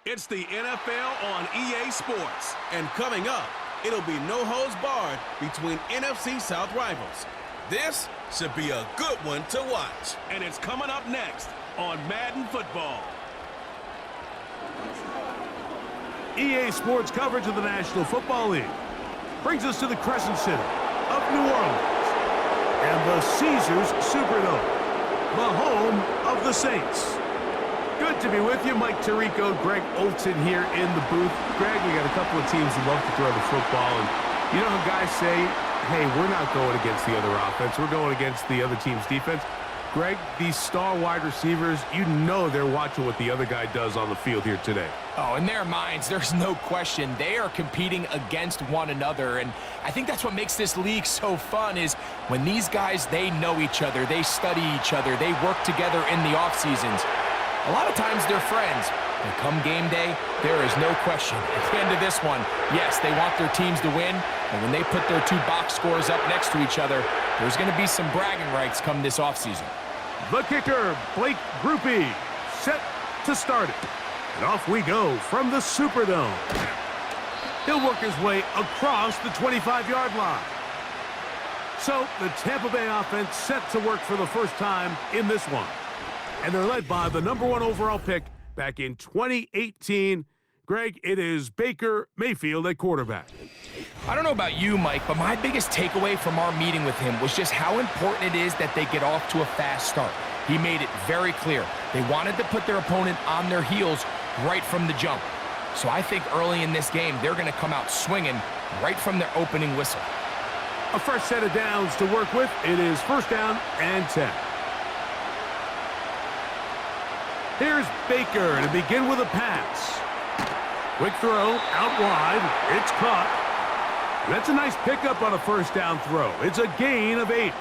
It's the NFL on EA Sports. And coming up, it'll be no holds barred between NFC South rivals. This should be a good one to watch. And it's coming up next on Madden Football. EA Sports coverage of the National Football League brings us to the Crescent City of New Orleans and the Caesars Superdome, the home of the Saints. Good to be with you. Mike Tirico, Greg Olson here in the booth. Greg, we got a couple of teams that love to throw the football, and you know how guys say, hey, we're not going against the other offense. We're going against the other team's defense. Greg, these star wide receivers, you know they're watching what the other guy does on the field here today. Oh, in their minds, there's no question. They are competing against one another, and I think that's what makes this league so fun is when these guys, they know each other, they study each other, they work together in the off seasons. A lot of times they're friends, but come game day, there is no question. At the end of this one, yes, they want their teams to win, and when they put their two box scores up next to each other, there's going to be some bragging rights come this offseason. The kicker, Blake Grupe, set to start it. And off we go from the Superdome. He'll work his way across the 25-yard line. So the Tampa Bay offense set to work for the first time in this one. And they're led by the #1 overall pick back in 2018. Greg, it is Baker Mayfield at quarterback. I don't know about you, Mike, but my biggest takeaway from our meeting with him was just how important it is that they get off to a fast start. He made it very clear. They wanted to put their opponent on their heels right from the jump. So I think early in this game, they're going to come out swinging right from their opening whistle. A fresh set of downs to work with. It is first down and 10. Here's Baker to begin with a pass. Quick throw, out wide. It's caught. That's a nice pickup on a first down throw. It's a gain of 8.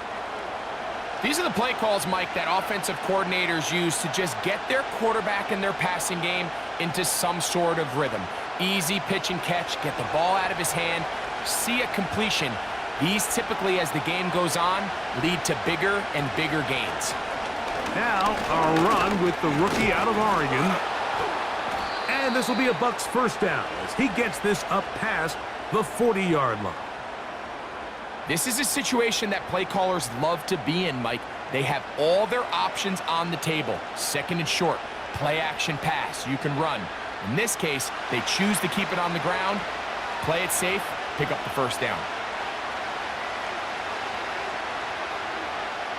These are the play calls, Mike, that offensive coordinators use to just get their quarterback and their passing game into some sort of rhythm. Easy pitch and catch, get the ball out of his hand, see a completion. These typically, as the game goes on, lead to bigger and bigger gains. Now, a run with the rookie out of Oregon. And this will be a Bucs first down as he gets this up past the 40-yard line. This is a situation that play callers love to be in, Mike. They have all their options on the table. Second and short, play action pass, you can run. In this case, they choose to keep it on the ground, play it safe, pick up the first down.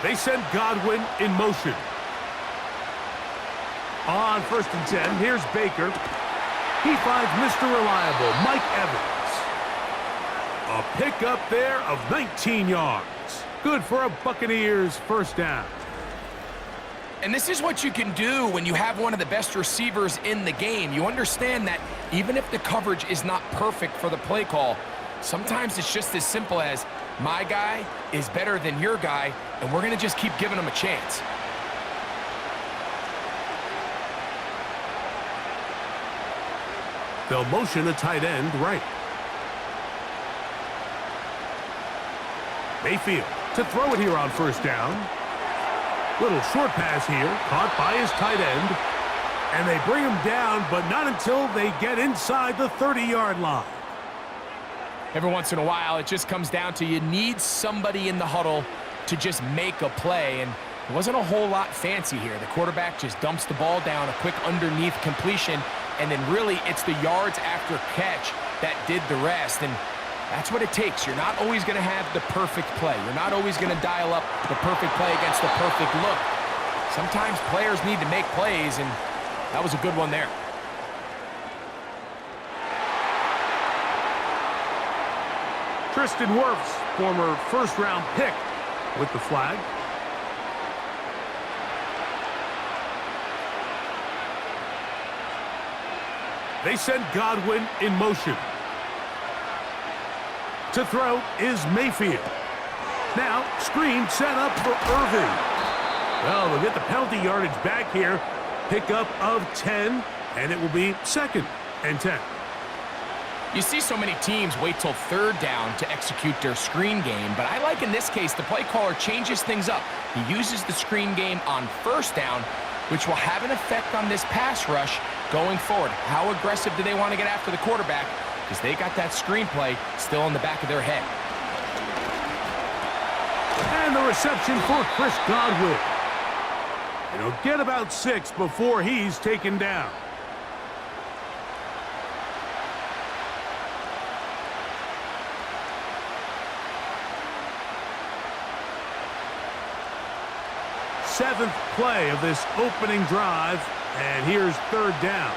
They send Godwin in motion. On first and 10, here's Baker. He finds Mr. Reliable, Mike Evans. A pickup there of 19 yards. Good for a Buccaneers first down. And this is what you can do when you have one of the best receivers in the game. You understand that even if the coverage is not perfect for the play call, sometimes it's just as simple as my guy is better than your guy, and we're going to just keep giving him a chance. They'll motion a tight end right. Mayfield to throw it here on first down. Little short pass here, caught by his tight end. And they bring him down, but not until they get inside the 30-yard line. Every once in a while, it just comes down to you need somebody in the huddle to just make a play, and it wasn't a whole lot fancy here. The quarterback just dumps the ball down, a quick underneath completion, and then really it's the yards after catch that did the rest, and that's what it takes. You're not always going to have the perfect play. You're not always going to dial up the perfect play against the perfect look. Sometimes players need to make plays, and that was a good one there. Tristan Wirfs, former first-round pick, with the flag. They send Godwin in motion. To throw is Mayfield. Now, screen set up for Irving. Well, they'll get the penalty yardage back here. Pickup of 10, and it will be second and 10. You see so many teams wait till third down to execute their screen game, but I like in this case the play caller changes things up. He uses the screen game on first down, which will have an effect on this pass rush going forward. How aggressive do they want to get after the quarterback? Because they got that screenplay still in the back of their head. And the reception for Chris Godwin. It'll get about 6 before he's taken down. Seventh play of this opening drive, and here's 3rd down.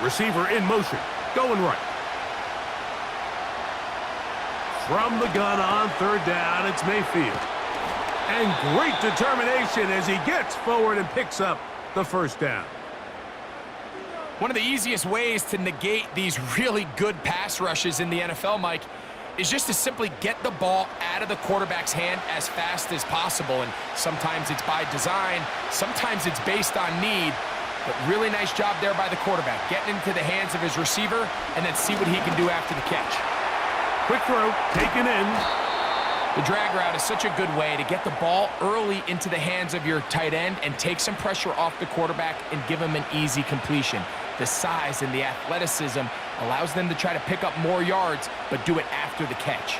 Receiver in motion, going right. From the gun on 3rd down, it's Mayfield. And great determination as he gets forward and picks up the 1st down. One of the easiest ways to negate these really good pass rushes in the NFL, Mike, is just to simply get the ball out of the quarterback's hand as fast as possible. And sometimes it's by design, sometimes it's based on need. But really nice job there by the quarterback, getting into the hands of his receiver and then see what he can do after the catch. Quick throw, taken in. The drag route is such a good way to get the ball early into the hands of your tight end and take some pressure off the quarterback and give him an easy completion. The size and the athleticism allows them to try to pick up more yards, but do it after the catch.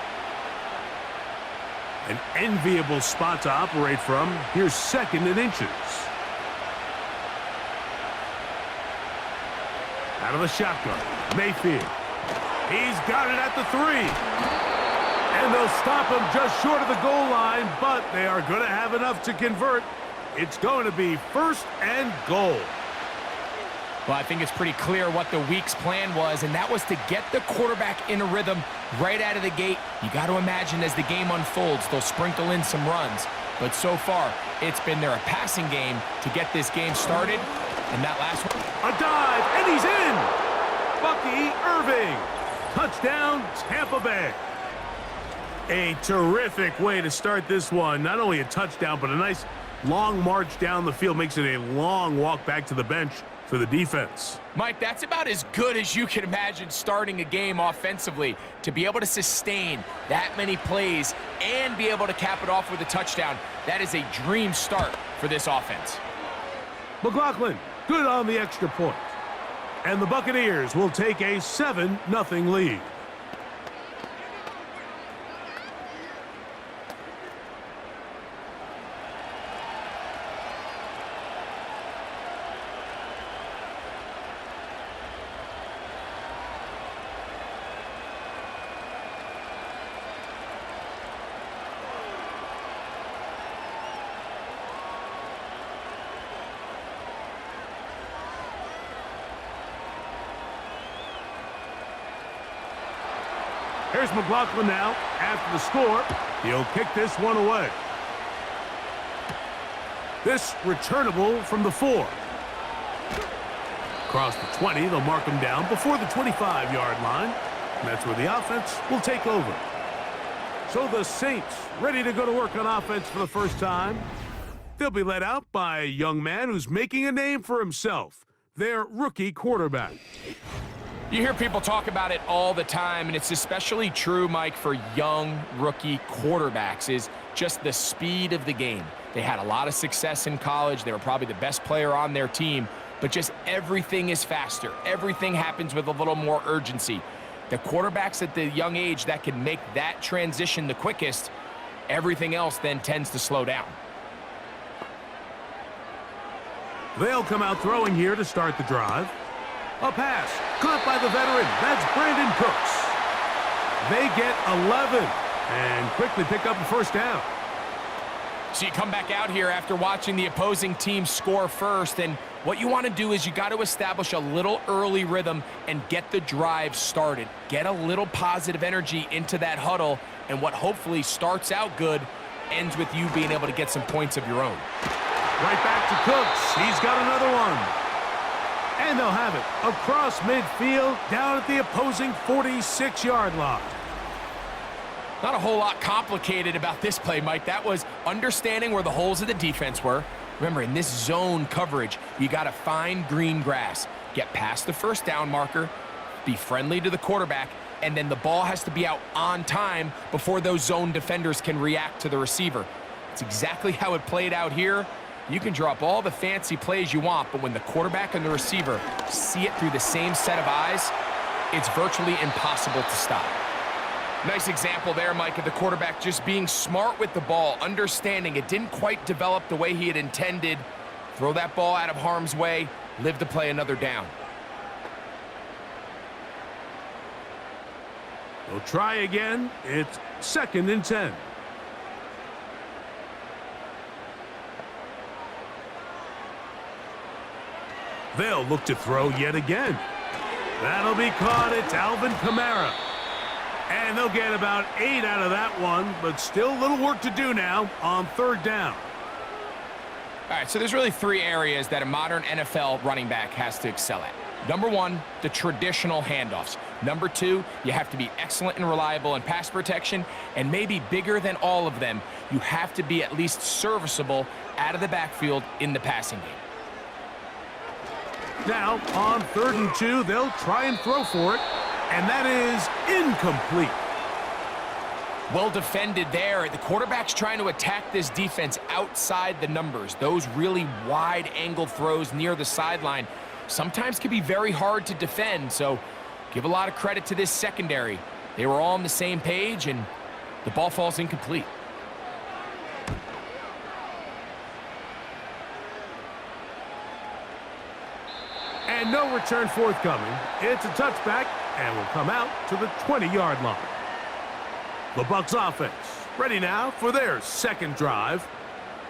An enviable spot to operate from. Here's 2nd and inches. Out of the shotgun, Mayfield. He's got it at the 3. And they'll stop him just short of the goal line, but they are going to have enough to convert. It's going to be 1st and goal. Well, I think it's pretty clear what the week's plan was, and that was to get the quarterback in a rhythm right out of the gate. You got to imagine as the game unfolds, they'll sprinkle in some runs. But so far, it's been their passing game to get this game started. And that last one. A dive, and he's in! Bucky Irving. Touchdown, Tampa Bay. A terrific way to start this one. Not only a touchdown, but a nice long march down the field. Makes it a long walk back to the bench for the defense. Mike, that's about as good as you can imagine starting a game offensively. To be able to sustain that many plays and be able to cap it off with a touchdown, that is a dream start for this offense. McLaughlin, good on the extra point. And the Buccaneers will take a 7-0 lead. Here's McLaughlin now. After the score, he'll kick this one away. This returnable from the 4. Across the 20, they'll mark him down before the 25-yard line. And that's where the offense will take over. So the Saints ready to go to work on offense for the first time. They'll be led out by a young man who's making a name for himself, their rookie quarterback. You hear people talk about it all the time, and it's especially true, Mike, for young rookie quarterbacks, is just the speed of the game. They had a lot of success in college. They were probably the best player on their team, but just everything is faster. Everything happens with a little more urgency. The quarterbacks at the young age that can make that transition the quickest, everything else then tends to slow down. They'll come out throwing here to start the drive. A pass, caught by the veteran. That's Brandon Cooks. They get 11 and quickly pick up the 1st down. So you come back out here after watching the opposing team score first, and what you want to do is you got to establish a little early rhythm and get the drive started. Get a little positive energy into that huddle, and what hopefully starts out good ends with you being able to get some points of your own. Right back to Cooks. He's got another one. And they'll have it across midfield down at the opposing 46-yard line. Not a whole lot complicated about this play, Mike. That was understanding where the holes of the defense were. Remember, in this zone coverage, you got to find green grass, get past the 1st down marker, be friendly to the quarterback, and then the ball has to be out on time before those zone defenders can react to the receiver. It's exactly how it played out here. You can draw up all the fancy plays you want, but when the quarterback and the receiver see it through the same set of eyes, it's virtually impossible to stop. Nice example there, Mike, of the quarterback just being smart with the ball, understanding it didn't quite develop the way he had intended. Throw that ball out of harm's way, live to play another down. They'll try again. It's 2nd and 10. They'll look to throw yet again. That'll be caught. It's Alvin Kamara. And they'll get about 8 out of that one, but still a little work to do now on 3rd down. All right, so there's really 3 areas that a modern NFL running back has to excel at. Number 1, the traditional handoffs. Number 2, you have to be excellent and reliable in pass protection. And maybe bigger than all of them, you have to be at least serviceable out of the backfield in the passing game. Now, on 3rd and 2, they'll try and throw for it, and that is incomplete. Well defended there. The quarterback's trying to attack this defense outside the numbers. Those really wide-angle throws near the sideline sometimes can be very hard to defend, so give a lot of credit to this secondary. They were all on the same page, and the ball falls incomplete. And no return forthcoming. It's a touchback, and will come out to the 20-yard line. The Bucs offense ready now for their 2nd drive.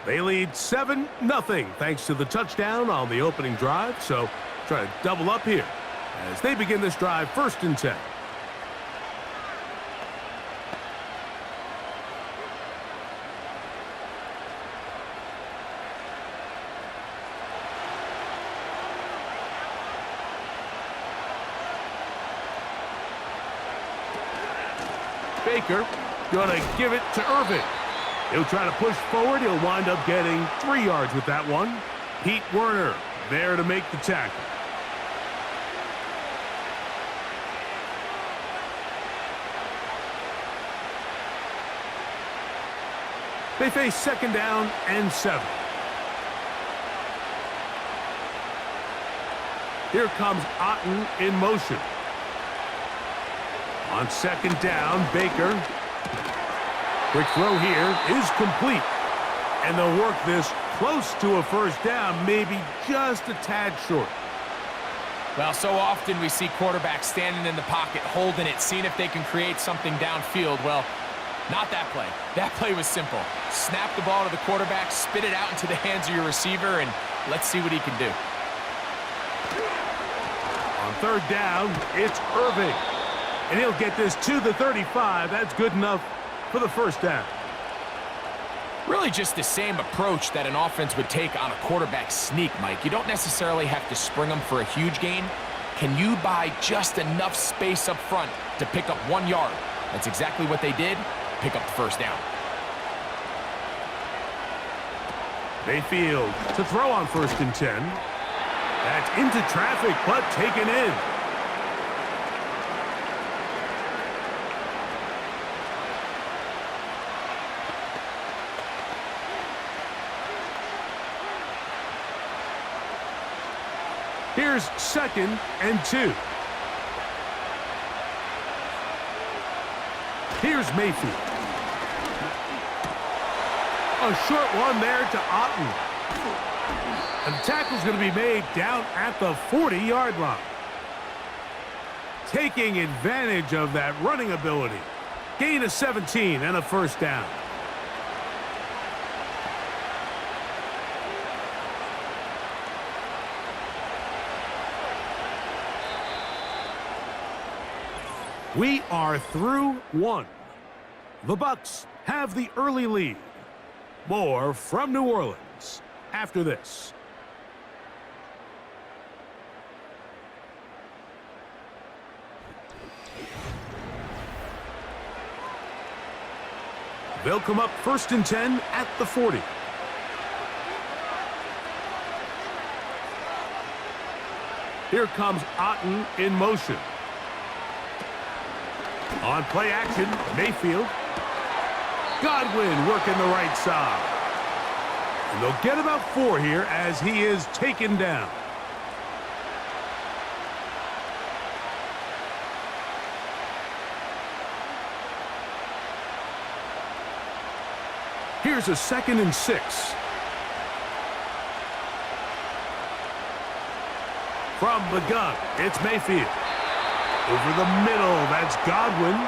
They lead 7-0 thanks to the touchdown on the opening drive, so try to double up here as they begin this drive 1st and 10. Baker gonna give it to Irving. He'll try to push forward. He'll wind up getting 3 yards with that one. Pete Werner there to make the tackle. They face 2nd down and 7. Here comes Otten in motion. On 2nd down, Baker. Quick throw here is complete. And they'll work this close to a 1st down, maybe just a tad short. Well, so often we see quarterbacks standing in the pocket, holding it, seeing if they can create something downfield. Well, not that play. That play was simple. Snap the ball to the quarterback, spit it out into the hands of your receiver, and let's see what he can do. On 3rd down, it's Irving. And he'll get this to the 35. That's good enough for the 1st down. Really just the same approach that an offense would take on a quarterback sneak, Mike. You don't necessarily have to spring them for a huge gain. Can you buy just enough space up front to pick up 1 yard? That's exactly what they did. Pick up the 1st down. Mayfield to throw on 1st and 10. That's into traffic, but taken in. Here's 2nd and 2. Here's Mayfield. A short one there to Otten. And the tackle's going to be made down at the 40-yard line. Taking advantage of that running ability. Gain of 17 and a 1st down. We are through 1. The Bucs have the early lead. More from New Orleans after this. They'll come up 1st and 10 at the 40. Here comes Otten in motion. On play action, Mayfield. Godwin working the right side. And they'll get about 4 here as he is taken down. Here's a 2nd and 6. From the gun, it's Mayfield. Over the middle, that's Godwin.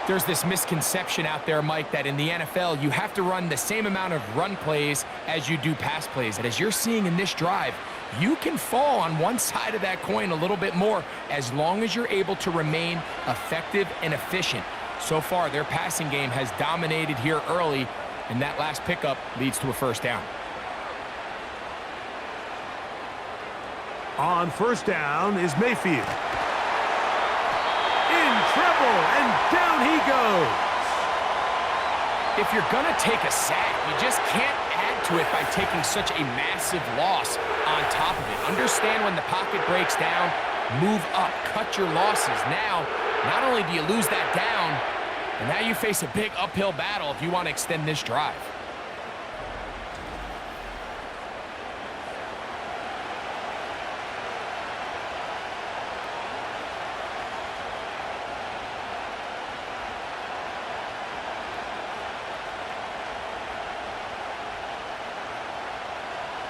There's this misconception out there, Mike, that in the NFL, you have to run the same amount of run plays as you do pass plays. And as you're seeing in this drive, you can fall on one side of that coin a little bit more as long as you're able to remain effective and efficient. So far, their passing game has dominated here early, and that last pickup leads to a first down. On first down is Mayfield. In trouble, and down he goes. If you're going to take a sack, you just can't add to it by taking such a massive loss on top of it. Understand when the pocket breaks down, move up, cut your losses. Now, not only do you lose that down, and now you face a big uphill battle if you want to extend this drive.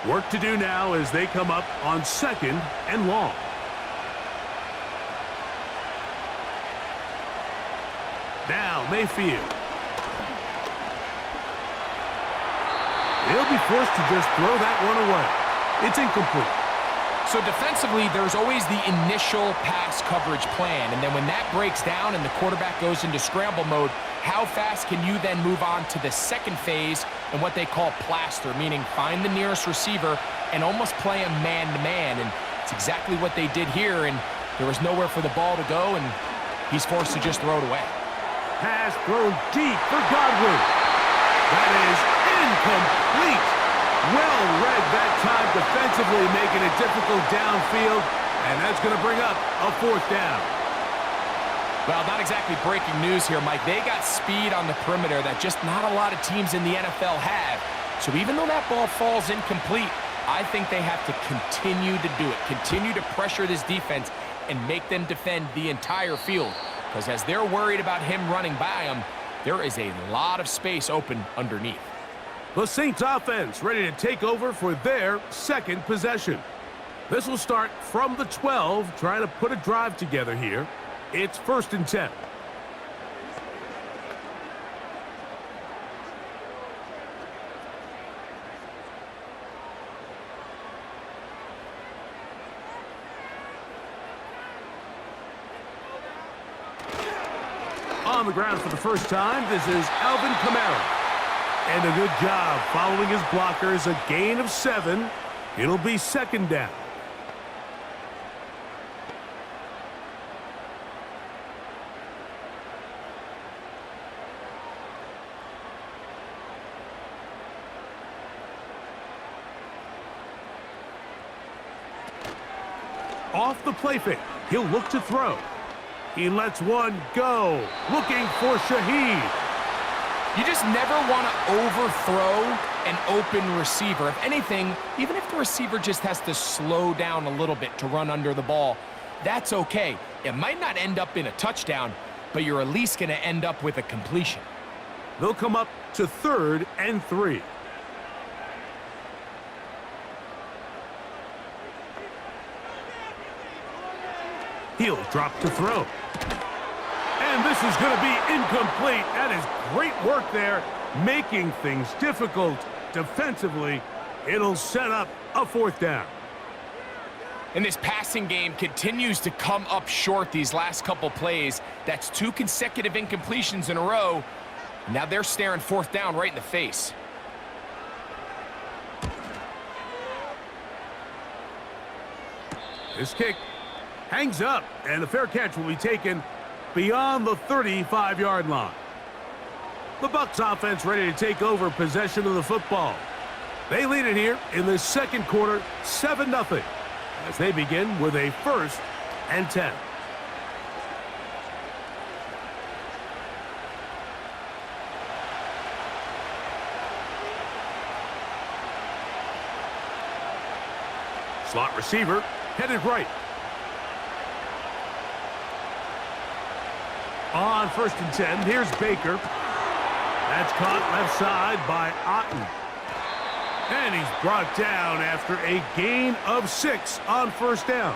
Work to do now as they come up on 2nd and long. Now Mayfield. He'll be forced to just throw that one away. It's incomplete. So defensively, there's always the initial pass coverage plan, and then when that breaks down and the quarterback goes into scramble mode, how fast can you then move on to the second phase and what they call plaster, meaning find the nearest receiver and almost play him man-to-man, and it's exactly what they did here, and there was nowhere for the ball to go, and he's forced to just throw it away. Pass thrown deep for Godwin. That is incomplete. Well read that time defensively, making it difficult downfield, and that's going to bring up a 4th down. Well, not exactly breaking news here, Mike. They got speed on the perimeter that just not a lot of teams in the NFL have. So even though that ball falls incomplete, I think they have to continue to do it, continue to pressure this defense and make them defend the entire field. Because as they're worried about him running by them, there is a lot of space open underneath. The Saints offense ready to take over for their 2nd possession. This will start from the 12, trying to put a drive together here. It's 1st and 10. On the ground for the first time, this is Alvin Kamara. And a good job following his blockers, a gain of 7. It'll be 2nd down. Off the play fake, he'll look to throw. He lets one go, looking for Shough. You just never want to overthrow an open receiver. If anything, even if the receiver just has to slow down a little bit to run under the ball, that's okay. It might not end up in a touchdown, but you're at least going to end up with a completion. They'll come up to 3rd and 3. He'll drop to throw. And this is going to be incomplete. That is great work there, making things difficult defensively. It'll set up a 4th down. And this passing game continues to come up short these last couple plays. That's 2 consecutive incompletions in a row. Now they're staring 4th down right in the face. This kick hangs up, and the fair catch will be taken beyond the 35-yard line. The Bucs offense ready to take over possession of the football. They lead it here in the 2nd quarter, 7-0, as they begin with a 1st and 10. Slot receiver, headed right. On 1st and 10, here's Baker. That's caught left side by Otten. And he's brought down after a gain of 6 on 1st down.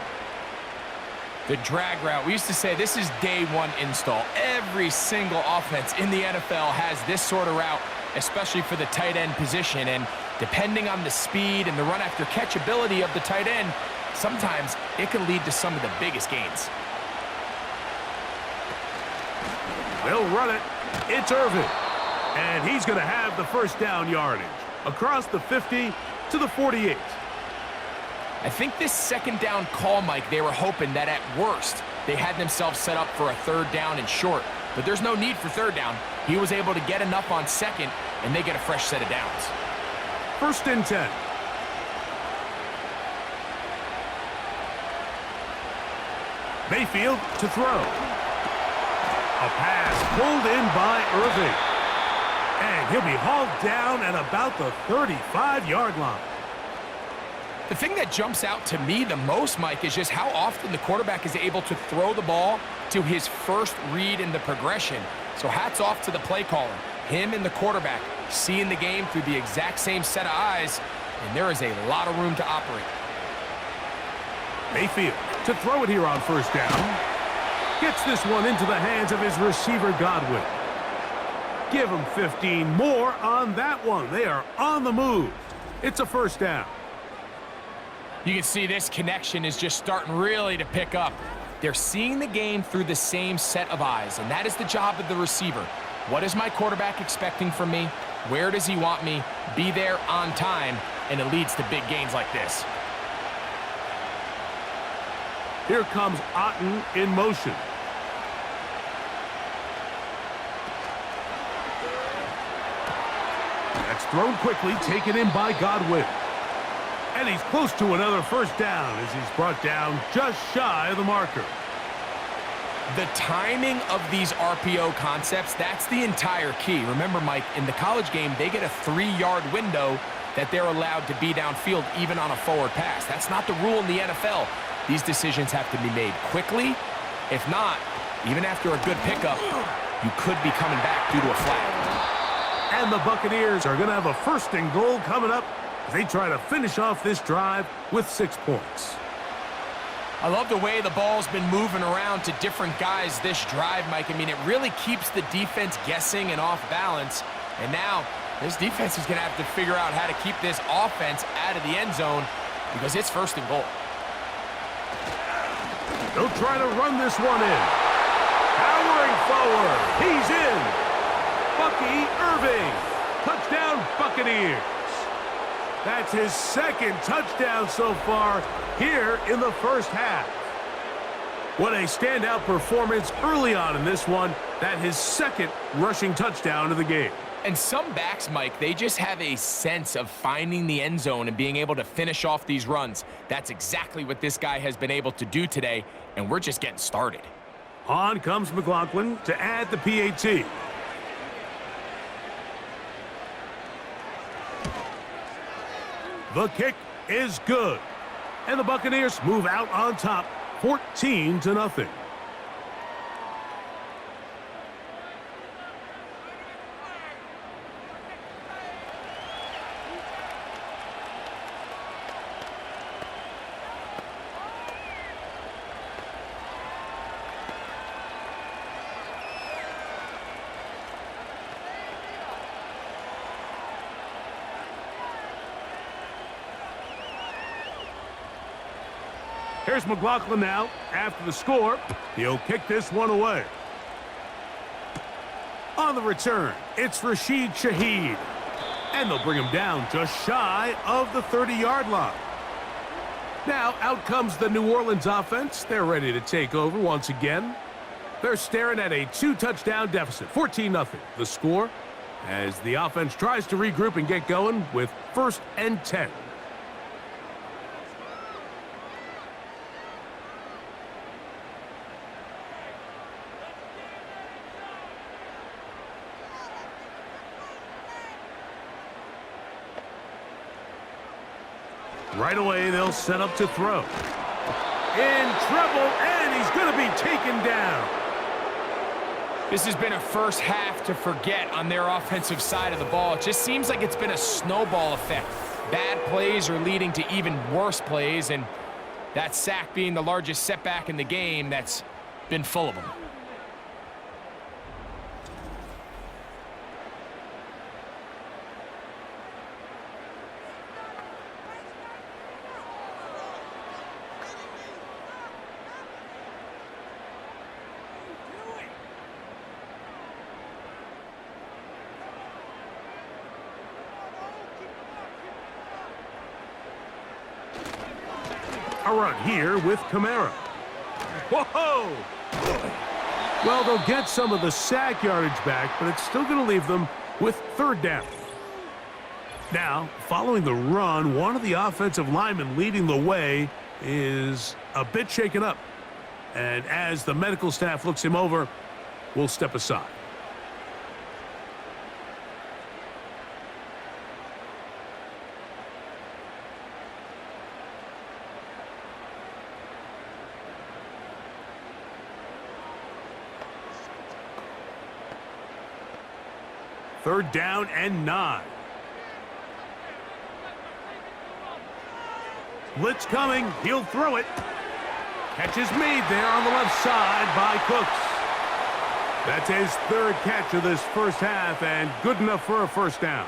The drag route, we used to say this is day one install. Every single offense in the NFL has this sort of route, especially for the tight end position. And depending on the speed and the run after catch ability of the tight end, sometimes it can lead to some of the biggest gains. They'll run it. It's Irvin. And he's going to have the 1st down yardage across the 50 to the 48. I think this 2nd down call, Mike, they were hoping that at worst they had themselves set up for a 3rd down and short. But there's no need for 3rd down. He was able to get enough on 2nd, and they get a fresh set of downs. 1st and 10. Mayfield to throw. A pass pulled in by Irving. And he'll be hauled down at about the 35-yard line. The thing that jumps out to me the most, Mike, is just how often the quarterback is able to throw the ball to his first read in the progression. So hats off to the play caller. Him and the quarterback seeing the game through the exact same set of eyes, and there is a lot of room to operate. Mayfield to throw it here on 1st down. Gets this one into the hands of his receiver, Godwin. Give him 15 more on that one. They are on the move. It's a 1st down. You can see this connection is just starting really to pick up. They're seeing the game through the same set of eyes, and that is the job of the receiver. What is my quarterback expecting from me? Where does he want me? Be there on time, and it leads to big gains like this. Here comes Otten in motion. That's thrown quickly, taken in by Godwin. And he's close to another 1st down as he's brought down just shy of the marker. The timing of these RPO concepts, that's the entire key. Remember, Mike, in the college game, they get a 3-yard window that they're allowed to be downfield even on a forward pass. That's not the rule in the NFL. These decisions have to be made quickly. If not, even after a good pickup, you could be coming back due to a flag. And the Buccaneers are going to have a 1st and goal coming up as they try to finish off this drive with 6 points. I love the way the ball's been moving around to different guys this drive, Mike. I mean, it really keeps the defense guessing and off balance. And now, this defense is going to have to figure out how to keep this offense out of the end zone because it's 1st and goal. They'll try to run this one in. Powering forward. He's in. Bucky Irving. Touchdown, Buccaneers. That's his 2nd touchdown so far here in the 1st half. What a standout performance early on in this one. That his 2nd rushing touchdown of the game. And some backs, Mike, they just have a sense of finding the end zone and being able to finish off these runs. That's exactly what this guy has been able to do today, and we're just getting started. On comes McLaughlin to add the PAT. The kick is good. And the Buccaneers move out on top, 14-0. Here's McLaughlin now. After the score, he'll kick this one away. On the return, it's Rashid Shaheed. And they'll bring him down just shy of the 30-yard line. Now, out comes the New Orleans offense. They're ready to take over once again. They're staring at a 2-touchdown deficit, 14-0. The score as the offense tries to regroup and get going with 1st and 10. Right away, they'll set up to throw. In trouble, and he's going to be taken down. This has been a first half to forget on their offensive side of the ball. It just seems like it's been a snowball effect. Bad plays are leading to even worse plays, and that sack being the largest setback in the game, that's been full of them. A run here with Kamara. Whoa! Well, they'll get some of the sack yardage back, but it's still going to leave them with third down. Now, following the run, one of the offensive linemen leading the way is a bit shaken up. And as the medical staff looks him over, we'll step aside. Third down and 9. Blitz coming. He'll throw it. Catch is made there on the left side by Cooks. That's his third catch of this first half, and good enough for a first down.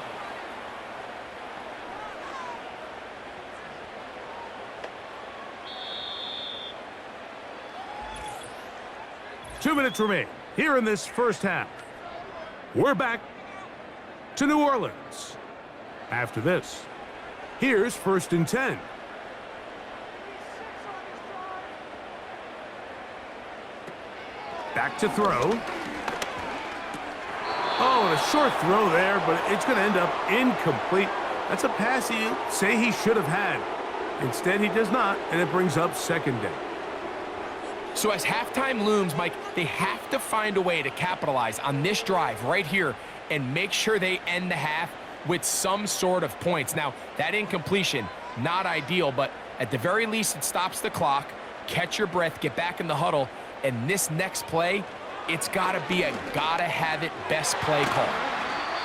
Two minutes remain here in this first half. We're back to New Orleans. After this, here's 1st and 10. Back to throw. Oh, and a short throw there, but it's going to end up incomplete. That's a pass you say he should have had. Instead, he does not, and it brings up 2nd down. So as halftime looms, Mike, they have to find a way to capitalize on this drive right here and make sure they end the half with some sort of points. Now, that incompletion, not ideal, but at the very least, it stops the clock. Catch your breath, get back in the huddle, and this next play, it's got to be a gotta-have-it best play call.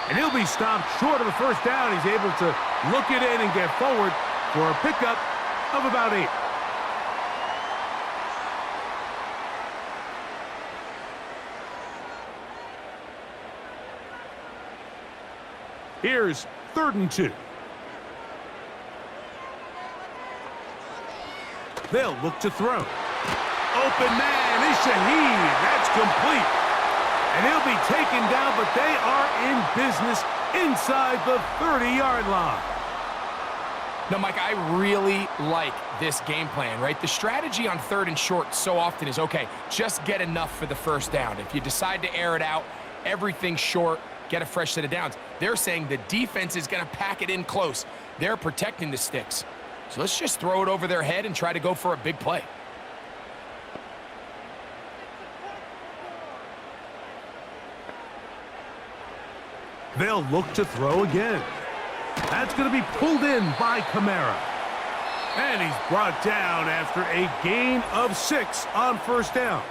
And he'll be stopped short of the first down. He's able to look it in and get forward for a pickup of about 8. Here's 3rd and 2. They'll look to throw. Open man is Shough. That's complete. And he'll be taken down, but they are in business inside the 30-yard line. Now, Mike, I really like this game plan, right? The strategy on 3rd and short so often is, okay, just get enough for the first down. If you decide to air it out, everything short, get a fresh set of downs. They're saying the defense is going to pack it in close. They're protecting the sticks. So let's just throw it over their head and try to go for a big play. They'll look to throw again. That's going to be pulled in by Kamara. And he's brought down after a gain of 6 on first down.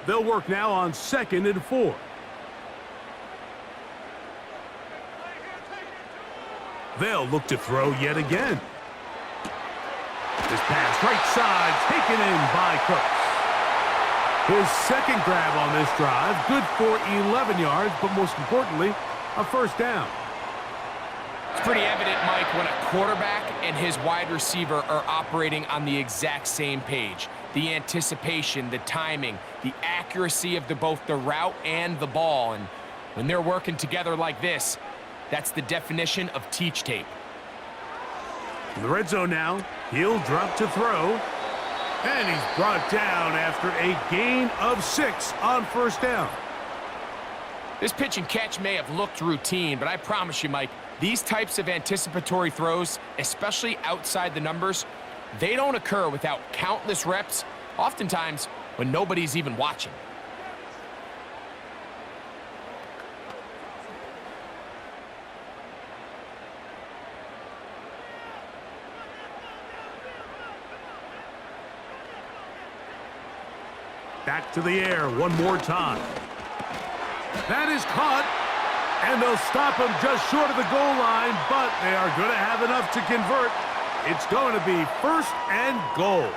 They'll work now on 2nd and 4. They'll look to throw yet again. This pass right side taken in by Cooks. His 2nd grab on this drive, good for 11 yards, but most importantly, a first down. It's pretty evident, Mike, when a quarterback and his wide receiver are operating on the exact same page. The anticipation, the timing, the accuracy of both the route and the ball. And when they're working together like this, that's the definition of teach tape. In the red zone now, he'll drop to throw. And he's brought down after a gain of 6 on first down. This pitch and catch may have looked routine, but I promise you, Mike, These types of anticipatory throws, especially outside the numbers, they don't occur without countless reps, oftentimes when nobody's even watching. Back to the air one more time. That is caught, and they'll stop him just short of the goal line, but they are going to have enough to convert. It's going to be 1st and goal.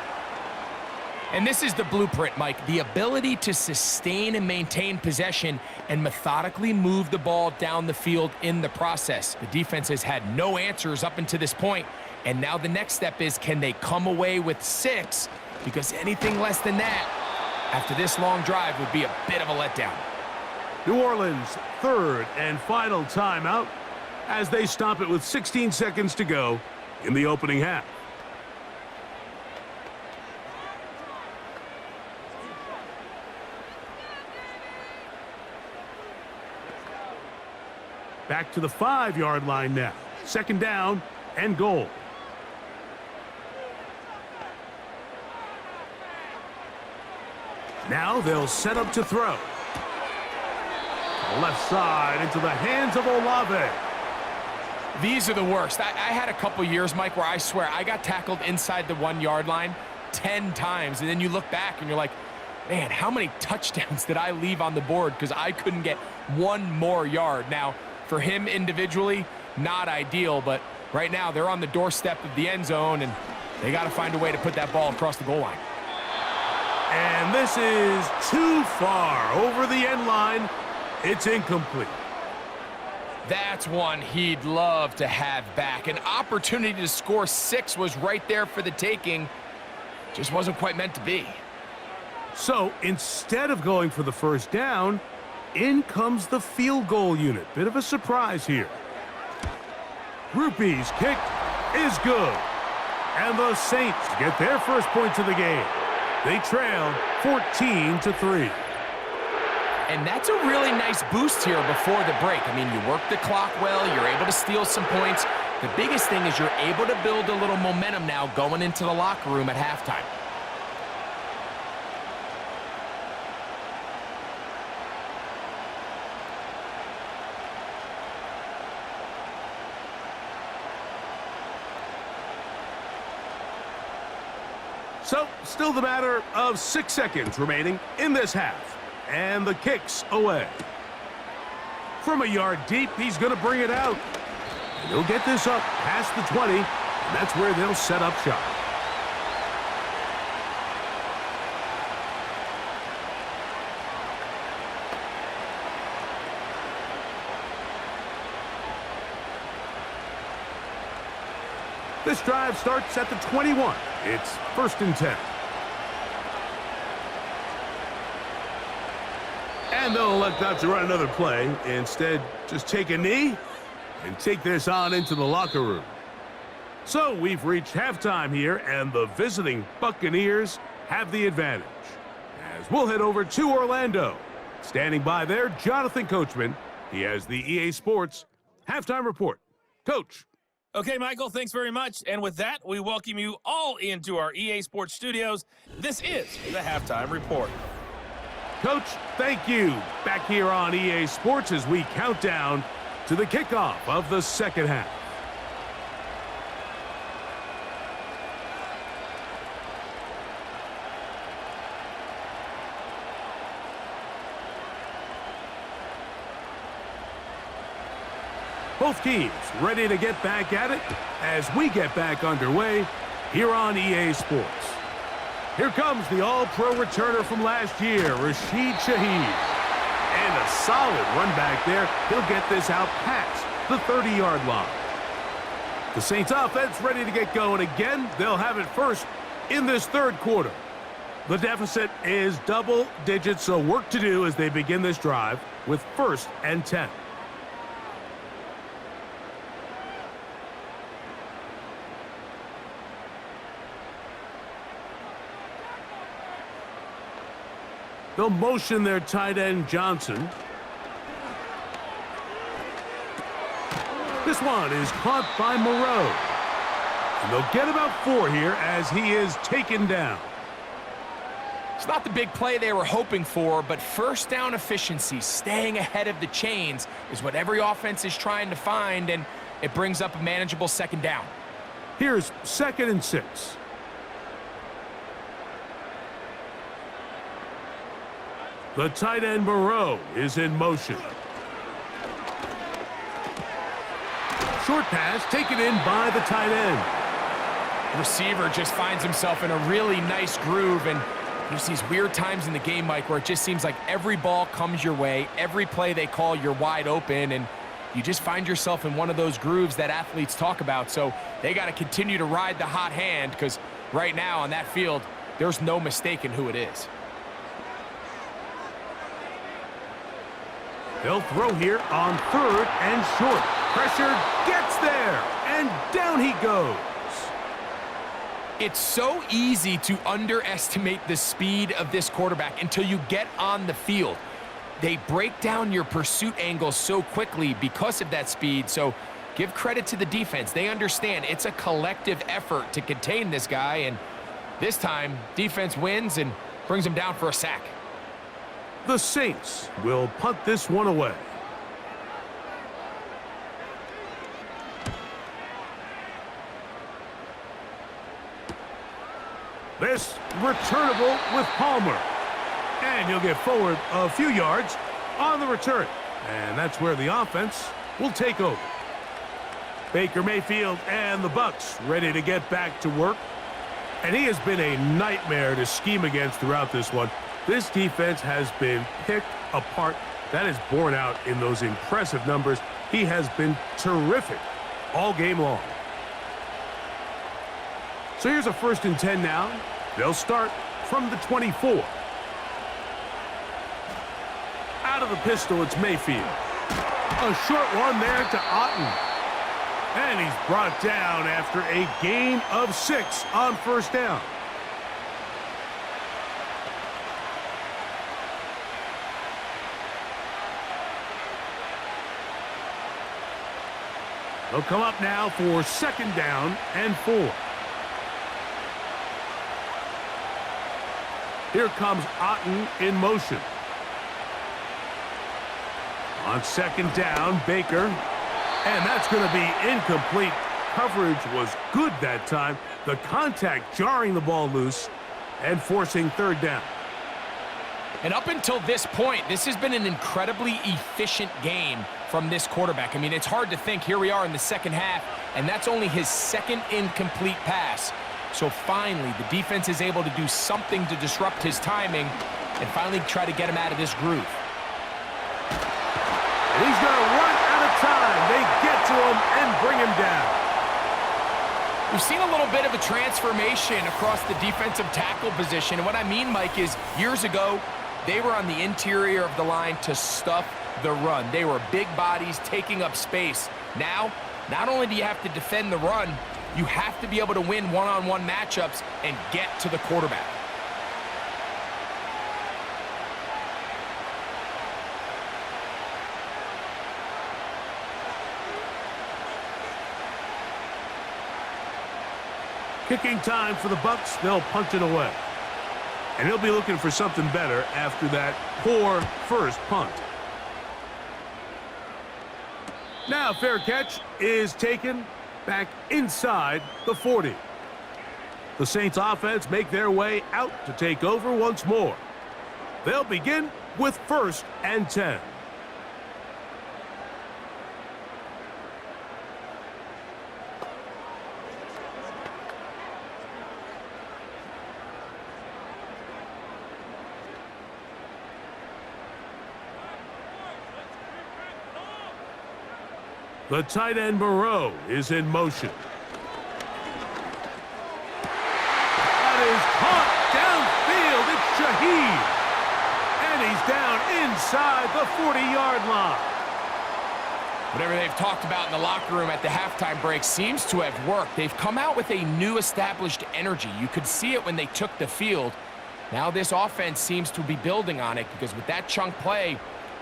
And this is the blueprint, Mike. The ability to sustain and maintain possession and methodically move the ball down the field in the process. The defense has had no answers up until this point, and now the next step is, can they come away with 6? Because anything less than that after this long drive would be a bit of a letdown. New Orleans' 3rd and final timeout as they stop it with 16 seconds to go in the opening half. Back to the 5-yard line now. 2nd down and goal. Now they'll set up to throw. Left side into the hands of Olave. These are the worst. I had a couple years, Mike, where I swear I got tackled inside the 1-yard line 10 times, and then you look back and you're like, man, how many touchdowns did I leave on the board because I couldn't get one more yard? Now, for him individually, not ideal, but right now they're on the doorstep of the end zone, and they got to find a way to put that ball across the goal line. And this is too far over the end line. It's incomplete. That's one he'd love to have back. An opportunity to score 6 was right there for the taking. Just wasn't quite meant to be. So instead of going for the 1st down, in comes the field goal unit. Bit of a surprise here. Rupee's kick is good. And the Saints get their first points of the game. They trail 14-3. And that's a really nice boost here before the break. I mean, you work the clock well, you're able to steal some points. The biggest thing is you're able to build a little momentum now going into the locker room at halftime. So, still the matter of 6 seconds remaining in this half. And the kick's away. From a yard deep, he's going to bring it out. And he'll get this up past the 20, and that's where they'll set up shop. This drive starts at the 21. It's 1st and 10. And they'll elect not to run another play. Instead, just take a knee and take this on into the locker room. So we've reached halftime here, and the visiting Buccaneers have the advantage. As we'll head over to Orlando. Standing by there, Jonathan Coachman. He has the EA Sports halftime report. Coach. Okay, Michael, thanks very much. And with that, we welcome you all into our EA Sports studios. This is the Halftime Report. Coach, thank you. Back here on EA Sports as we count down to the kickoff of the 2nd half. Both teams ready to get back at it as we get back underway here on EA Sports. Here comes the all-pro returner from last year, Rashid Shaheed. And a solid run back there. He'll get this out past the 30-yard line. The Saints offense ready to get going again. They'll have it first in this 3rd quarter. The deficit is double digits, so work to do as they begin this drive with 1st and 10. They'll motion their tight end, Johnson. This one is caught by Moreau. And they'll get about 4 here as he is taken down. It's not the big play they were hoping for, but first down efficiency, staying ahead of the chains, is what every offense is trying to find, and it brings up a manageable second down. Here's 2nd and 6. The tight end Moreau is in motion. Short pass taken in by the tight end. Receiver just finds himself in a really nice groove, and there's these weird times in the game, Mike, where it just seems like every ball comes your way, every play they call, you're wide open, and you just find yourself in one of those grooves that athletes talk about. So they got to continue to ride the hot hand, because right now on that field, there's no mistaking who it is. They'll throw here on 3rd and short. Pressure gets there, and down he goes. It's so easy to underestimate the speed of this quarterback until you get on the field. They break down your pursuit angle so quickly because of that speed, so give credit to the defense. They understand it's a collective effort to contain this guy, and this time, defense wins and brings him down for a sack. The Saints will punt this one away. This returnable with Palmer. And he'll get forward a few yards on the return. And that's where the offense will take over. Baker Mayfield and the Bucs ready to get back to work. And he has been a nightmare to scheme against throughout this one. This defense has been picked apart. That is borne out in those impressive numbers. He has been terrific all game long. So here's a 1st and 10 now. They'll start from the 24. Out of the pistol, it's Mayfield. A short one there to Otten. And he's brought down after a gain of 6 on 1st down. They'll come up now for 2nd down and 4. Here comes Otten in motion. On 2nd down, Baker. And that's going to be incomplete. Coverage was good that time. The contact jarring the ball loose and forcing 3rd down. And up until this point, this has been an incredibly efficient game from this quarterback. I mean, it's hard to think. Here we are in the second half, and that's only his 2nd incomplete pass. So finally, the defense is able to do something to disrupt his timing and finally try to get him out of this groove. And he's going to run out of time. They get to him and bring him down. We've seen a little bit of a transformation across the defensive tackle position. And what I mean, Mike, is years ago, they were on the interior of the line to stuff the run. They were big bodies taking up space. Now, not only do you have to defend the run, you have to be able to win one-on-one matchups and get to the quarterback. Kicking time for the Bucs. They'll punt it away. And he'll be looking for something better after that poor first punt. Now fair catch is taken back inside the 40. The Saints offense make their way out to take over once more. They'll begin with 1st and 10. The tight end Moreau is in motion. That is caught downfield. It's Shough. And he's down inside the 40-yard line. Whatever they've talked about in the locker room at the halftime break seems to have worked. They've come out with a new established energy. You could see it when they took the field. Now this offense seems to be building on it because with that chunk play,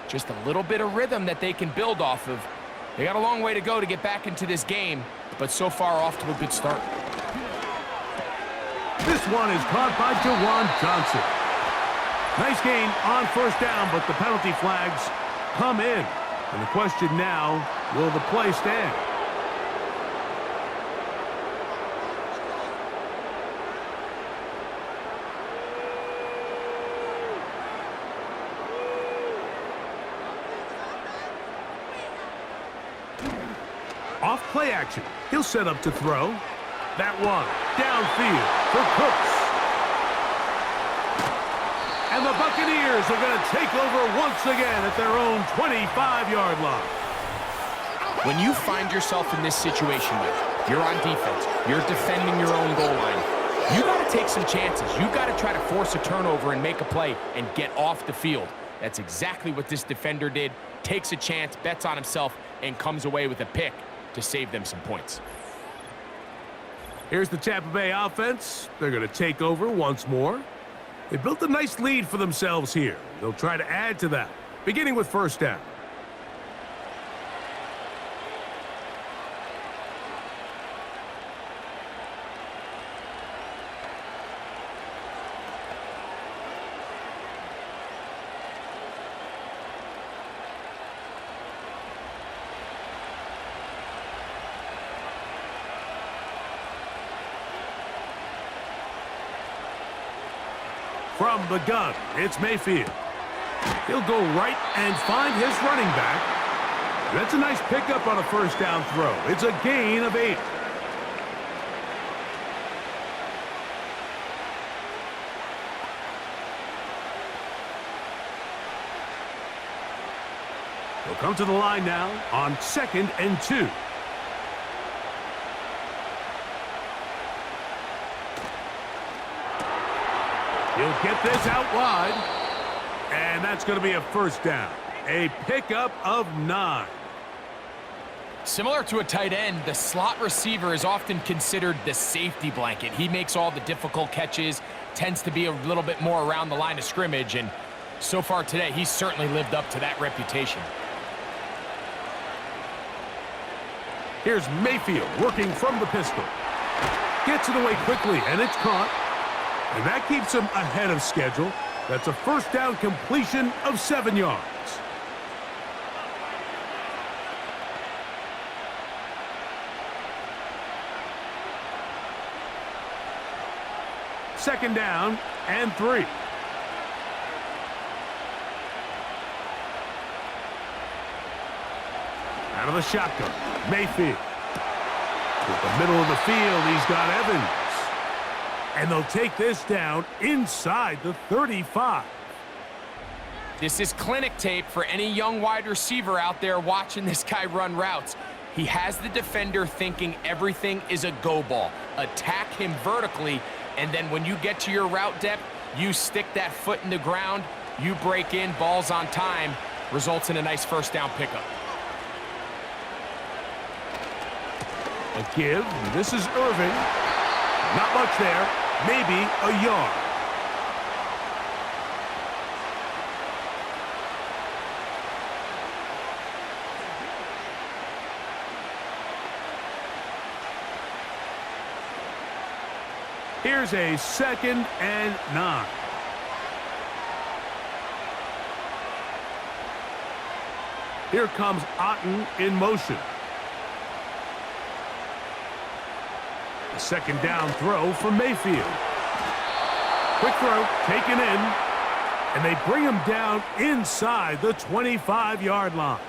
just a little bit of rhythm that they can build off of. They got a long way to go to get back into this game, but so far off to a good start. This one is caught by Jawan Johnson. Nice gain on first down, but the penalty flags come in. And the question now, will the play stand? Off play action. He'll set up to throw. That one downfield for Cooks. And the Buccaneers are going to take over once again at their own 25-yard line. When you find yourself in this situation, you're on defense, you're defending your own goal line, you got to take some chances. You got to try to force a turnover and make a play and get off the field. That's exactly what this defender did. Takes a chance, bets on himself, and comes away with a pick to save them some points. Here's the Tampa Bay offense. They're going to take over once more. They built a nice lead for themselves here. They'll try to add to that, beginning with first down. From the gun, it's Mayfield. He'll go right and find his running back. That's a nice pickup on a first down throw. It's a gain of 8. He'll come to the line now on 2nd and 2. He'll get this out wide, and that's going to be a first down. A pickup of 9. Similar to a tight end, the slot receiver is often considered the safety blanket. He makes all the difficult catches, tends to be a little bit more around the line of scrimmage, and so far today, he's certainly lived up to that reputation. Here's Mayfield working from the pistol. Gets it away quickly, and it's caught. And that keeps him ahead of schedule. That's a first down completion of 7 yards. Second down and 3. Out of the shotgun, Mayfield. With the middle of the field, he's got Evans. And they'll take this down inside the 35. This is clinic tape for any young wide receiver out there watching this guy run routes. He has the defender thinking everything is a go ball. Attack him vertically, and then when you get to your route depth, you stick that foot in the ground, you break in, ball's on time, results in a nice first down pickup. A give. This is Irving. Not much there. Maybe a yard. Here's a 2nd and 9. Here comes Otten in motion. A second down throw from Mayfield. Quick throw, taken in, and they bring him down inside the 25-yard line.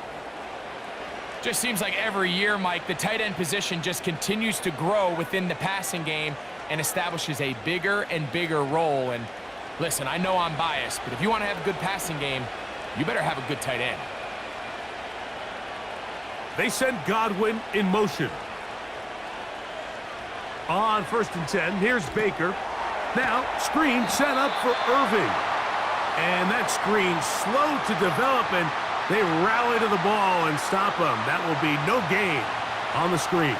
Just seems like every year, Mike, the tight end position just continues to grow within the passing game and establishes a bigger and bigger role. And listen, I know I'm biased, but if you want to have a good passing game, you better have a good tight end. They send Godwin in motion. On 1st and 10, here's Baker. Now, screen set up for Irving. And that screen slow to develop, and they rally to the ball and stop him. That will be no gain on the screen.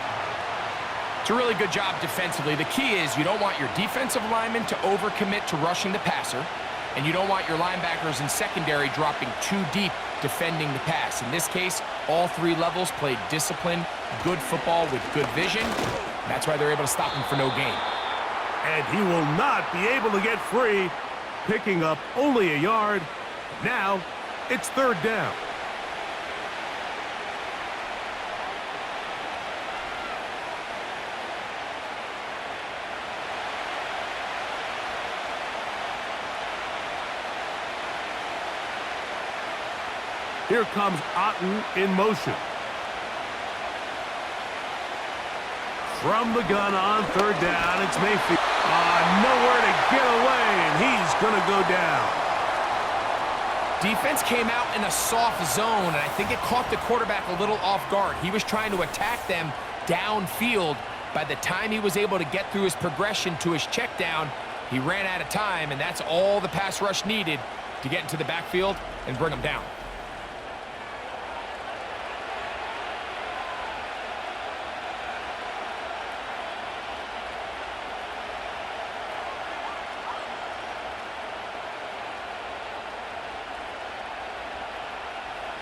It's a really good job defensively. The key is you don't want your defensive linemen to overcommit to rushing the passer, and you don't want your linebackers in secondary dropping too deep defending the pass. In this case, All three levels played disciplined, good football with good vision. That's why they're able to stop him for no gain. And he will not be able to get free, picking up only a yard. Now, it's third down. Here comes Otten in motion. From the gun on third down, it's Mayfield. Nowhere to get away, and he's going to go down. Defense came out in a soft zone, and I think it caught the quarterback a little off guard. He was trying to attack them downfield. By the time he was able to get through his progression to his check down, he ran out of time, and that's all the pass rush needed to get into the backfield and bring him down.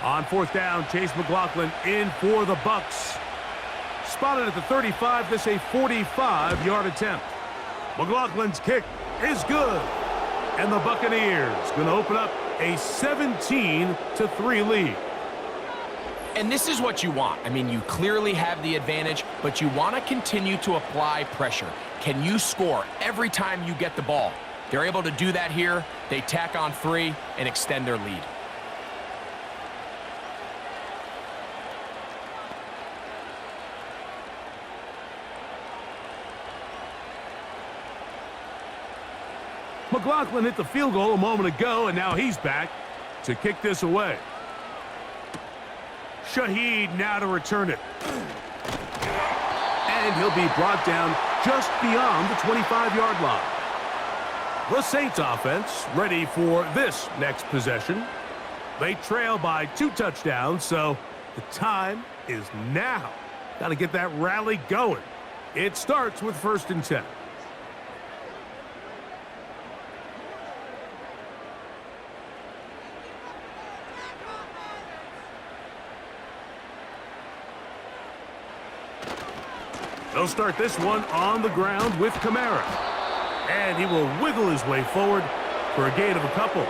On fourth down, Chase McLaughlin in for the Bucs. Spotted at the 35, this a 45-yard attempt. McLaughlin's kick is good. And the Buccaneers going to open up a 17-3 lead. And this is what you want. I mean, you clearly have the advantage, but you want to continue to apply pressure. Can you score every time you get the ball? They're able to do that here. They tack on 3 and extend their lead. McLaughlin hit the field goal a moment ago, and now he's back to kick this away. Shough now to return it. And he'll be brought down just beyond the 25-yard line. The Saints offense ready for this next possession. They trail by 2 touchdowns, so the time is now. Got to get that rally going. It starts with 1st and 10. They'll start this one on the ground with Kamara. And he will wiggle his way forward for a gain of a couple.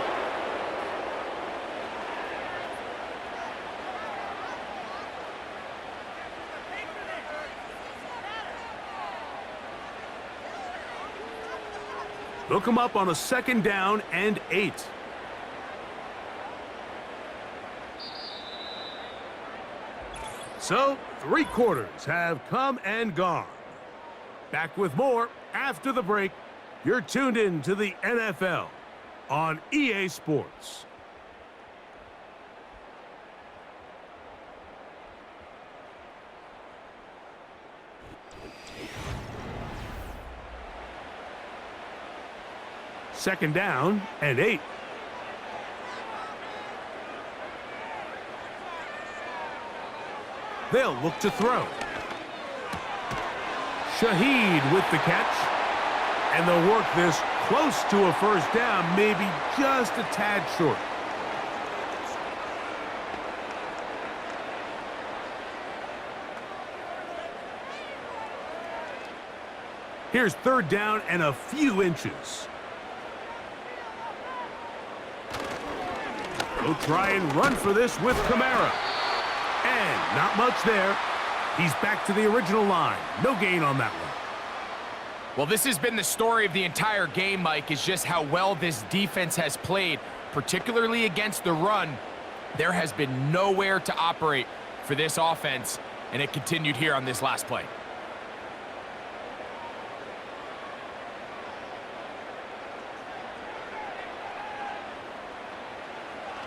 They'll come up on a 2nd down and 8. So, 3 quarters have come and gone. Back with more after the break. You're tuned in to the NFL on EA Sports. Second down and 8. They'll look to throw. Shough with the catch. And they'll work this close to a 1st down, maybe just a tad short. Here's 3rd down and a few inches. They'll try and run for this with Kamara. And not much there. He's back to the original line. No gain on that one. Well, this has been the story of the entire game, Mike, is just how well this defense has played, particularly against the run. There has been nowhere to operate for this offense, and it continued here on this last play.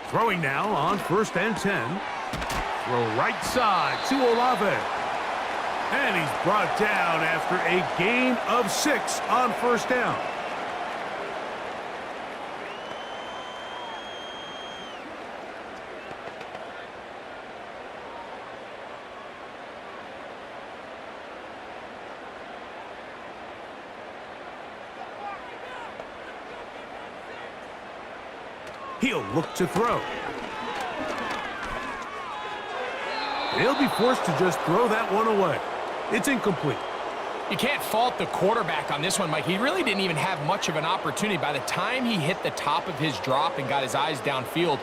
Throwing now on 1st and 10. Throw right side to Olave. And he's brought down after a gain of 6 on 1st down. He'll look to throw. He'll be forced to just throw that one away. It's incomplete. You can't fault the quarterback on this one, Mike. He really didn't even have much of an opportunity. By the time he hit the top of his drop and got his eyes downfield,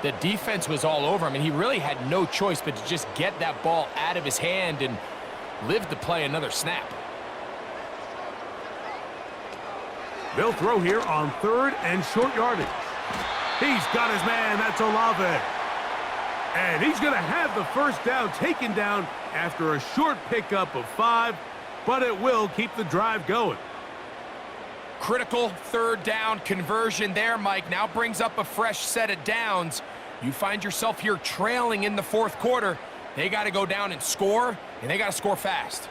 the defense was all over him, and he really had no choice but to just get that ball out of his hand and live to play another snap. They'll throw here on 3rd and short yardage. He's got his man. That's Olave. And he's going to have the first down taken down after a short pickup of 5, but it will keep the drive going. Critical 3rd down conversion there, Mike. Now brings up a fresh set of downs. You find yourself here trailing in the 4th quarter. They got to go down and score, and they got to score fast.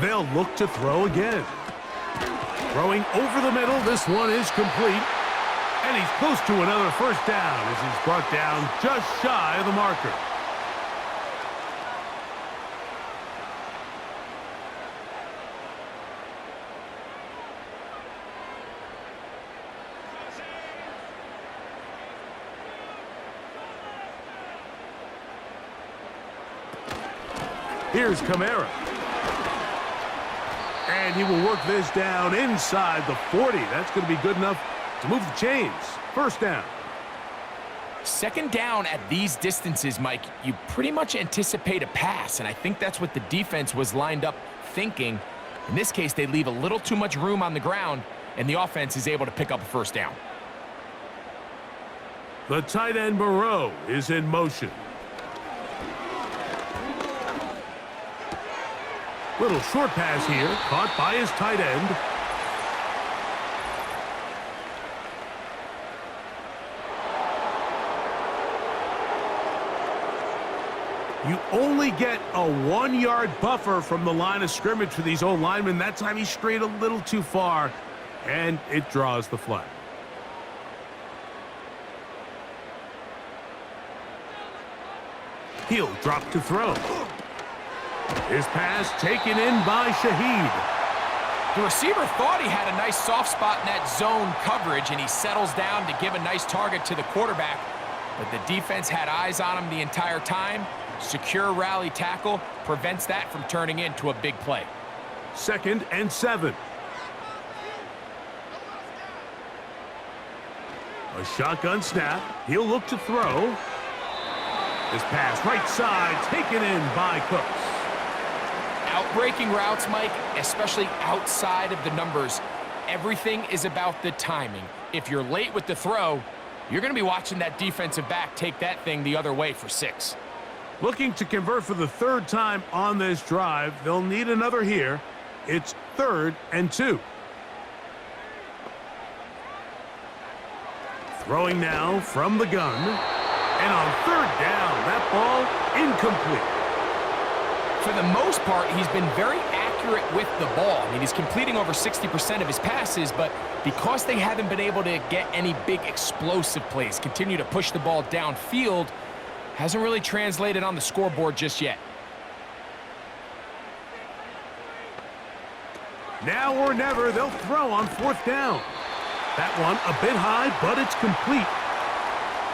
They'll look to throw again. Throwing over the middle, this one is complete. And he's close to another first down as he's brought down just shy of the marker. Here's Kamara. And he will work this down inside the 40. That's going to be good enough to move the chains. First down. 2nd down at these distances, Mike, you pretty much anticipate a pass, and I think that's what the defense was lined up thinking. In this case, they leave a little too much room on the ground, and the offense is able to pick up a first down. The tight end Moreau is in motion. Little short pass here, caught by his tight end. You only get a 1-yard buffer from the line of scrimmage for these old linemen. That time he strayed a little too far, and it draws the flag. He'll drop to throw. His pass taken in by Shough. The receiver thought he had a nice soft spot in that zone coverage, and he settles down to give a nice target to the quarterback. But the defense had eyes on him the entire time. Secure rally tackle prevents that from turning into a big play. 2nd and 7. A shotgun snap. He'll look to throw. His pass right side taken in by Cooks. Outbreaking routes, Mike, especially outside of the numbers, everything is about the timing. If you're late with the throw, you're going to be watching that defensive back take that thing the other way for 6. Looking to convert for the 3rd time on this drive. They'll need another here. It's 3rd and 2. Throwing now from the gun. And on 3rd down, that ball incomplete. For the most part, he's been very accurate with the ball. I mean, he's completing over 60% of his passes, but because they haven't been able to get any big explosive plays, continue to push the ball downfield, hasn't really translated on the scoreboard just yet. Now or never, they'll throw on 4th down. That one a bit high, but it's complete.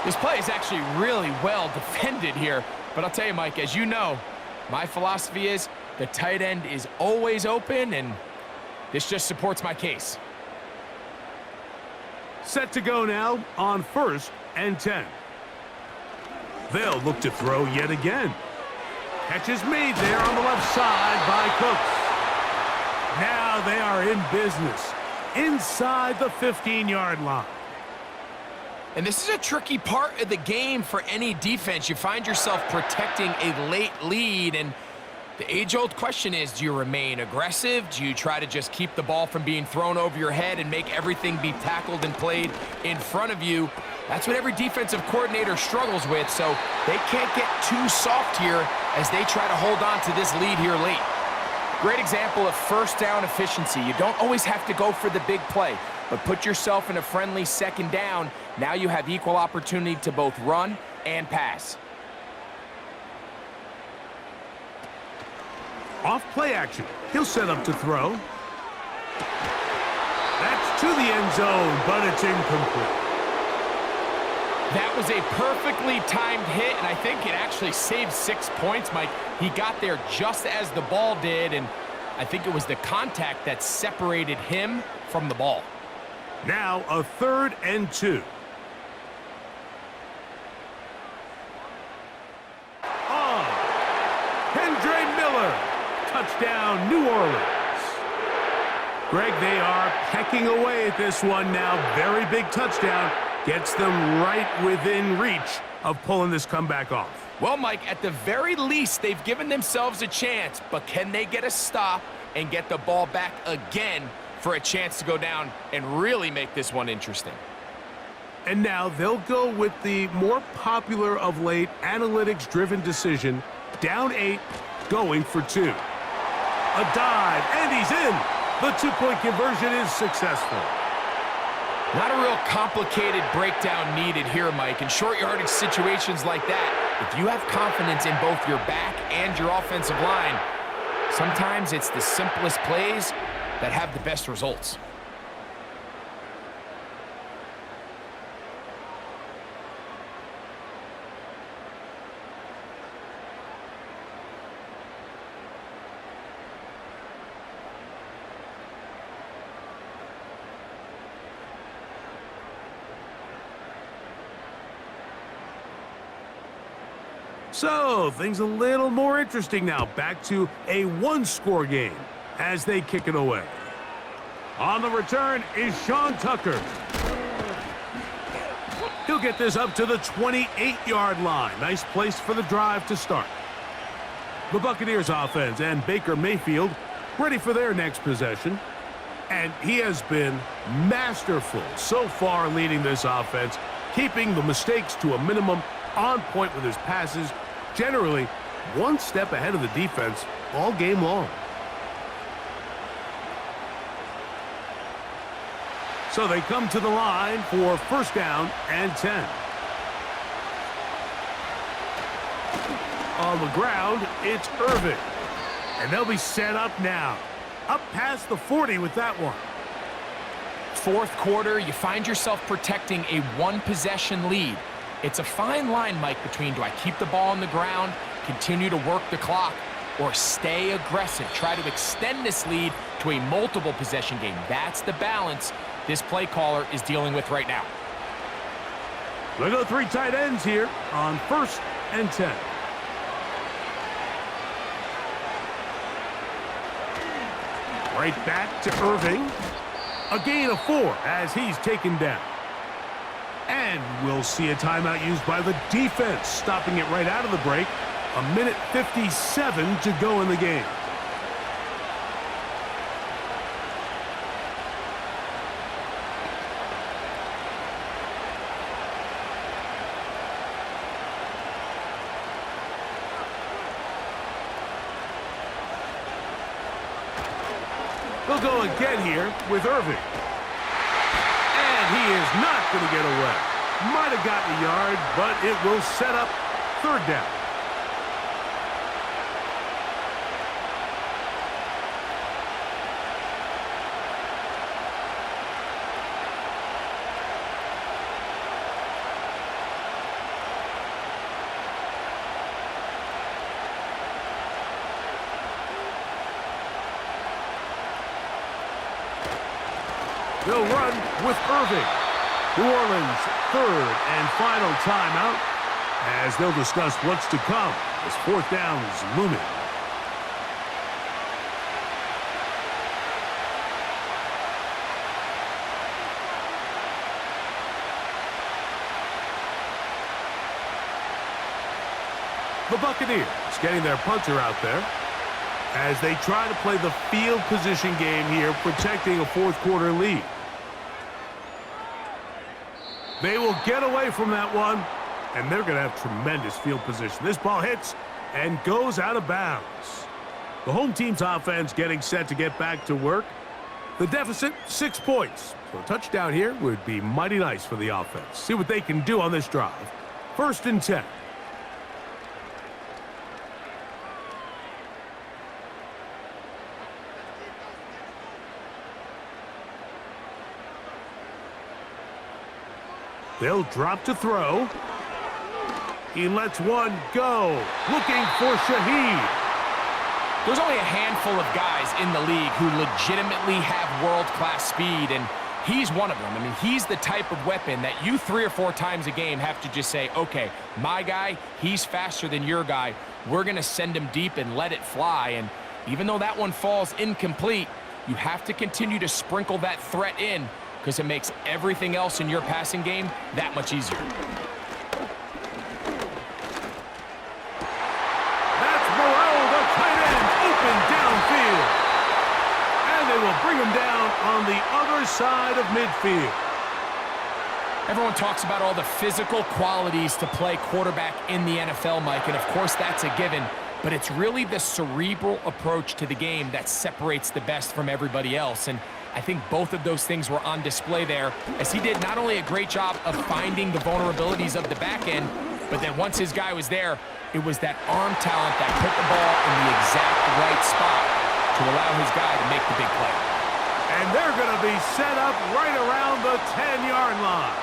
This play is actually really well defended here, but I'll tell you, Mike, as you know, my philosophy is the tight end is always open, and this just supports my case. Set to go now on 1st and 10. They'll look to throw yet again. Catch is made there on the left side by Cooks. Now they are in business inside the 15-yard line. And this is a tricky part of the game for any defense. You find yourself protecting a late lead, and the age-old question is, do you remain aggressive? Do you try to just keep the ball from being thrown over your head and make everything be tackled and played in front of you? That's what every defensive coordinator struggles with, so they can't get too soft here as they try to hold on to this lead here late. Great example of 1st down efficiency. You don't always have to go for the big play, but put yourself in a friendly 2nd down. Now you have equal opportunity to both run and pass. Off play action. He'll set up to throw. That's to the end zone, but it's incomplete. That was a perfectly timed hit, and I think it actually saved 6 points, Mike. He got there just as the ball did, and I think it was the contact that separated him from the ball. Now a 3rd and 2. Touchdown, New Orleans. Greg, they are pecking away at this one now. Very big touchdown. Gets them right within reach of pulling this comeback off. Well, Mike, at the very least, they've given themselves a chance, but can they get a stop and get the ball back again for a chance to go down and really make this one interesting? And now they'll go with the more popular of late analytics-driven decision. Down 8, going for 2. A dive, and he's in. The 2-point conversion is successful. Not a real complicated breakdown needed here, Mike. In short yardage situations like that, if you have confidence in both your back and your offensive line, sometimes it's the simplest plays that have the best results. So, things a little more interesting now. Back to a 1-score game as they kick it away. On the return is Sean Tucker. He'll get this up to the 28-yard line. Nice place for the drive to start. The Buccaneers offense and Baker Mayfield ready for their next possession. And he has been masterful so far leading this offense, keeping the mistakes to a minimum, on point with his passes, generally one step ahead of the defense all game long. So they come to the line for 1st down and 10. On the ground, it's Irving. And they'll be set up now. Up past the 40 with that one. 4th quarter, you find yourself protecting a 1-possession lead. It's a fine line, Mike, between do I keep the ball on the ground, continue to work the clock, or stay aggressive, try to extend this lead to a multiple possession game. That's the balance this play caller is dealing with right now. They go 3 tight ends here on 1st and 10. Right back to Irving. A gain of 4 as he's taken down. And we'll see a timeout used by the defense, stopping it right out of the break. 1:57 to go in the game. They'll go again here with Irving. And he is not going to get away. Might have gotten a yard, but it will set up 3rd down. They'll run with Irving. New Orleans' 3rd and final timeout as they'll discuss what's to come as 4th down is looming. The Buccaneers getting their punter out there as they try to play the field position game here, protecting a 4th quarter lead. They will get away from that one, and they're going to have tremendous field position. This ball hits and goes out of bounds. The home team's offense getting set to get back to work. The deficit, 6 points. So a touchdown here would be mighty nice for the offense. See what they can do on this drive. 1st and 10. They'll drop to throw. He lets one go. Looking for Shough. There's only a handful of guys in the league who legitimately have world-class speed, and he's one of them. I mean, he's the type of weapon that you 3 or 4 times a game have to just say, okay, my guy, he's faster than your guy. We're going to send him deep and let it fly. And even though that one falls incomplete, you have to continue to sprinkle that threat in because it makes everything else in your passing game that much easier. That's Burrow, the tight end, open downfield. And they will bring him down on the other side of midfield. Everyone talks about all the physical qualities to play quarterback in the NFL, Mike, and of course that's a given, but it's really the cerebral approach to the game that separates the best from everybody else, and I think both of those things were on display there, as he did not only a great job of finding the vulnerabilities of the back end, but then once his guy was there, it was that arm talent that put the ball in the exact right spot to allow his guy to make the big play. And they're going to be set up right around the 10-yard line.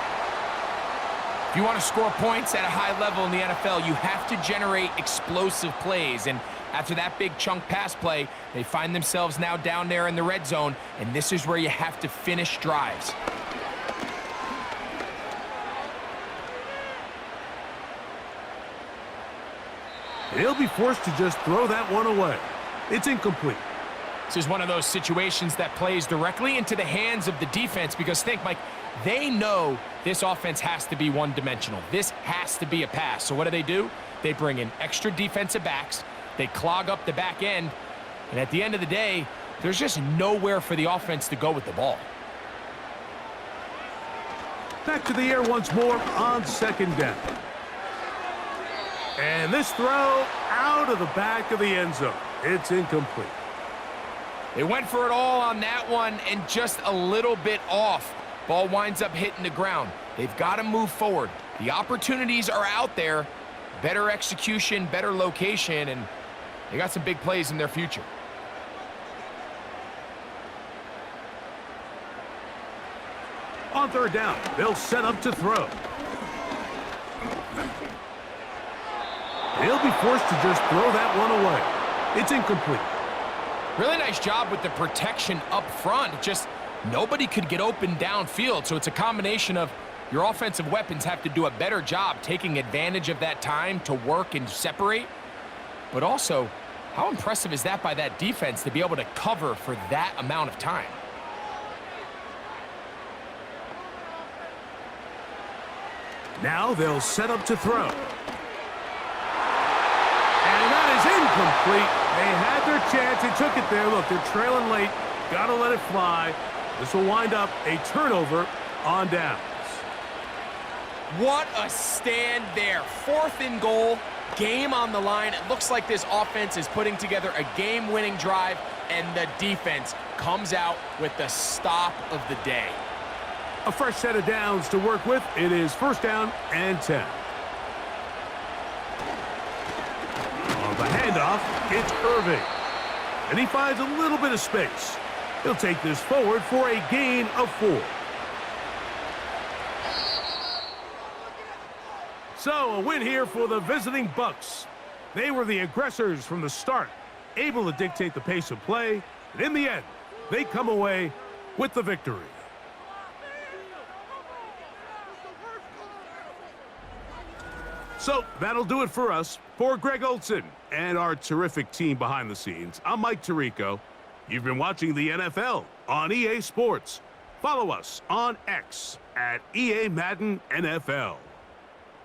If you want to score points at a high level in the NFL, you have to generate explosive plays. And after that big chunk pass play, they find themselves now down there in the red zone, and this is where you have to finish drives. He'll be forced to just throw that one away. It's incomplete. This is one of those situations that plays directly into the hands of the defense because think, Mike, they know this offense has to be one-dimensional. This has to be a pass. So what do? They bring in extra defensive backs. They clog up the back end. And at the end of the day, there's just nowhere for the offense to go with the ball. Back to the air once more on second down. And this throw out of the back of the end zone. It's incomplete. They went for it all on that one and just a little bit off. Ball winds up hitting the ground. They've got to move forward. The opportunities are out there. Better execution, better location, and they got some big plays in their future. On third down, they'll set up to throw. They'll be forced to just throw that one away. It's incomplete. Really nice job with the protection up front. Just nobody could get open downfield, so it's a combination of your offensive weapons have to do a better job taking advantage of that time to work and separate. But also, how impressive is that by that defense to be able to cover for that amount of time? Now they'll set up to throw. And that is incomplete. They had their chance. They took it there. Look, they're trailing late. Got to let it fly. This will wind up a turnover on downs. What a stand there. 4th and goal, game on the line. It looks like this offense is putting together a game-winning drive, and the defense comes out with the stop of the day. A fresh set of downs to work with. It is first down and 10. On the handoff, it's Irving. And he finds a little bit of space. He'll take this forward for a gain of 4. So, a win here for the visiting Bucs. They were the aggressors from the start, able to dictate the pace of play, and in the end, they come away with the victory. So, that'll do it for us. For Greg Olson and our terrific team behind the scenes, I'm Mike Tirico. You've been watching the NFL on EA Sports. Follow us on X at EA Madden NFL.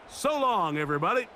So long, everybody.